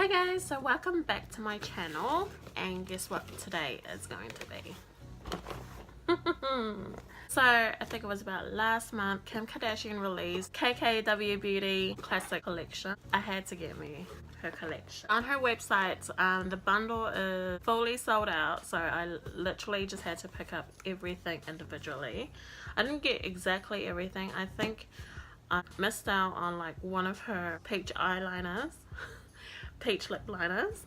Hey guys, so welcome back to my channel, and guess what today is going to be? So I think it was about last month, Kim Kardashian released KKW Beauty Classic Collection. I had to get me her collection. On her website, the bundle is fully sold out, so I literally just had to pick up everything individually. I didn't get exactly everything. I think I missed out on like one of her peach eyeliners, peach lip liners,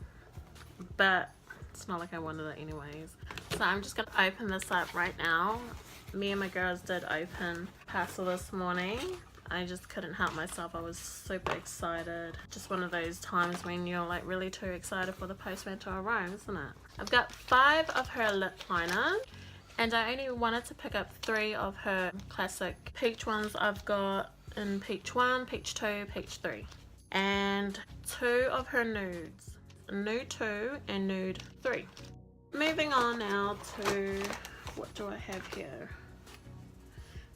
but it's not like I wanted it anyways. So I'm just gonna open this up right now. Me and my girls did open parcel this morning. I just couldn't help myself. I was super excited. Just one of those times when you're like really too excited for the postman to arrive, isn't it? I've got 5 of her lip liners, and I only wanted to pick up 3 of her classic peach ones. I've got in peach 1, peach 2, peach 3, and 2 of her nudes, nude 2 and nude 3. Moving on now to, what do I have here?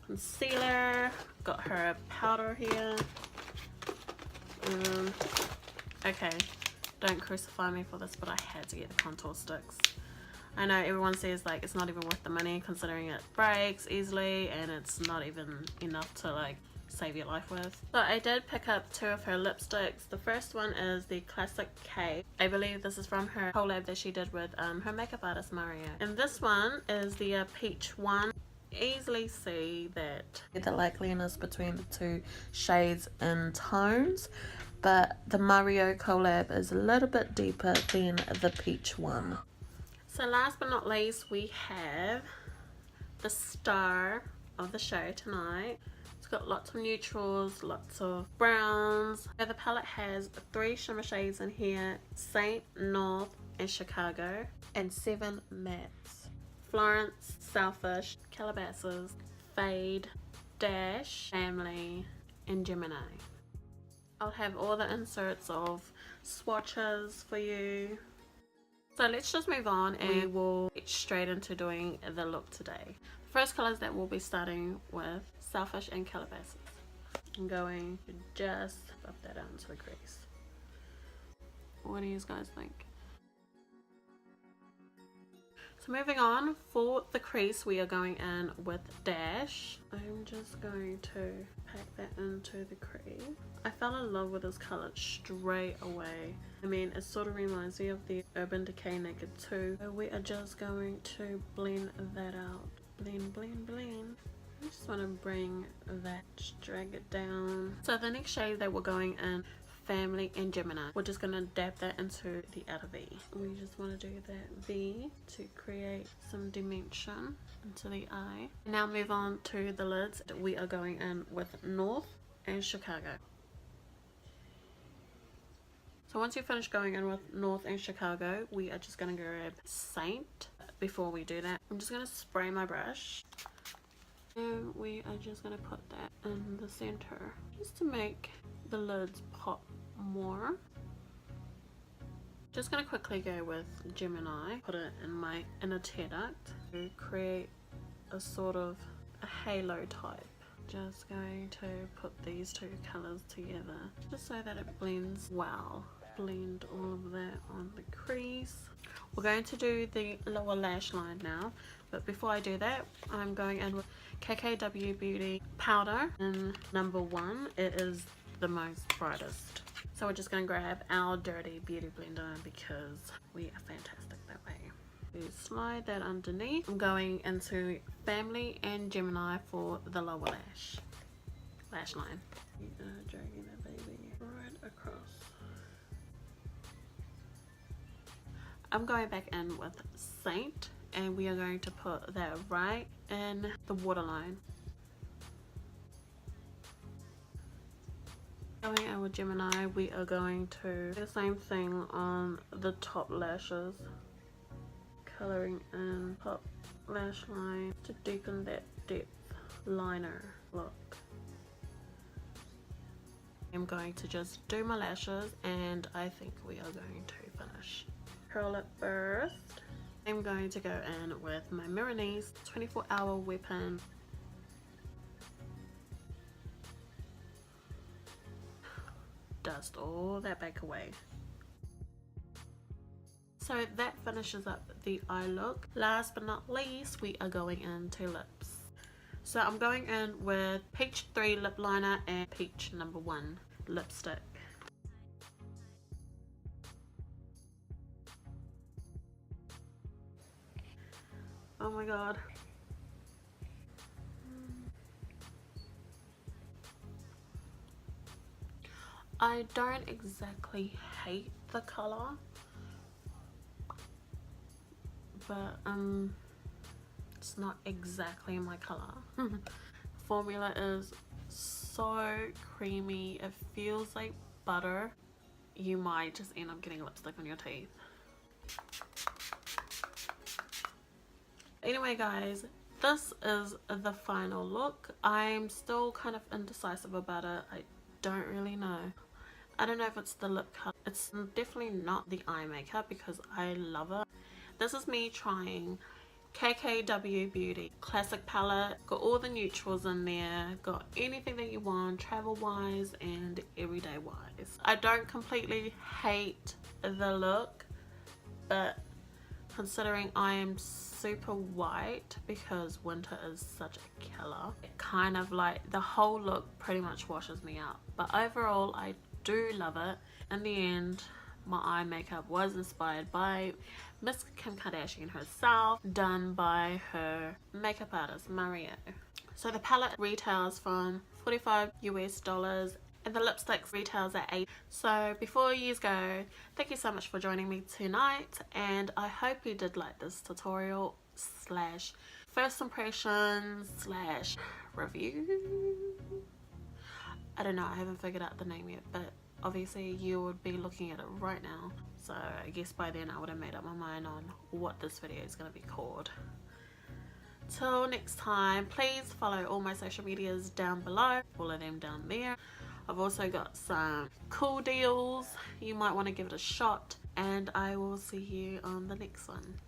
Concealer, got her powder here. Okay, don't crucify me for this, but I had to get the contour sticks. I know everyone says like it's not even worth the money considering it breaks easily and it's not even enough to like save your life with. So I did pick up 2 of her lipsticks. The first one is the Classic K. I believe this is from her collab that she did with her makeup artist Mario. And this one is the peach one. Easily see that the likeliness between the 2 shades and tones, but the Mario collab is a little bit deeper than the peach one. So last but not least, we have the star of the show tonight. It's got lots of neutrals, lots of browns. The palette has 3 shimmer shades in here: Saint, North, and Chicago, and 7 mattes: Florence, Selfish, Calabasas, Fade, Dash, Family, and Gemini. I'll have all the inserts of swatches for you. So let's just move on and we'll get straight into doing the look today. First colors that we'll be starting with, Selfish and Calabasas. I'm going to just buff that out into the crease. What do you guys think? So moving on, for the crease we are going in with Dash. I'm just going to pack that into the crease. I fell in love with this color straight away. I mean, it sort of reminds me of the Urban Decay Naked 2. So we are just going to blend that out. Blend, blend, blend. I just want to bring that, just drag it down. So the next shade that we're going in, Family and Gemini. We're just going to dab that into the outer V. We just want to do that V to create some dimension into the eye. Now move on to the lids. We are going in with North and Chicago. So once you finish going in with North and Chicago, we are just going to grab Saint. Before we do that, I'm just going to spray my brush. And we are just going to put that in the center just to make the lids pop more. Just going to quickly go with Gemini, put it in my inner tear duct to create a sort of a halo type. Just going to put these 2 colors together just so that it blends well. Blend all of that on the crease. We're going to do the lower lash line now, but before I do that, I'm going in with KKW Beauty powder in number 1. It is the most brightest. So we're just going to grab our dirty beauty blender because we are fantastic that way. We slide that underneath. I'm going into Family and Gemini for the lower lash line. Dragging that baby right across. I'm going back in with Saint, and we are going to put that right in the waterline. Going in with Gemini, we are going to do the same thing on the top lashes. Coloring in top lash line to deepen that depth liner look. I'm going to just do my lashes, and I think we are going to finish. Curl it first. I'm going to go in with my Mirenesse 24-hour weapon. Dust all that back away. So that finishes up the eye look. Last but not least, we are going into lips. So I'm going in with Peach 3 lip liner and Peach number 1 lipstick. Oh my god. I don't exactly hate the color, but it's not exactly my color. Formula is so creamy, it feels like butter. You might just end up getting lipstick on your teeth. Anyway guys, this is the final look. I'm still kind of indecisive about it. I don't really know. I don't know if it's the lip color. It's definitely not the eye makeup because I love it. This is me trying KKW Beauty classic palette. Got all the neutrals in there, got anything that you want travel wise and everyday wise. I don't completely hate the look, but considering I am super white because winter is such a killer, it kind of like the whole look pretty much washes me out. But overall I do love it. In the end, my eye makeup was inspired by Miss Kim Kardashian herself, done by her makeup artist Mario. So the palette retails from $45 US and the lipstick retails at $8. So before you go, thank you so much for joining me tonight, and I hope you did like this tutorial slash first impressions slash review. I don't know, I haven't figured out the name yet, but obviously you would be looking at it right now, so I guess by then I would have made up my mind on what this video is going to be called. Till next time, please follow all my social medias down below, all of them down there. I've also got some cool deals, you might want to give it a shot, and I will see you on the next one.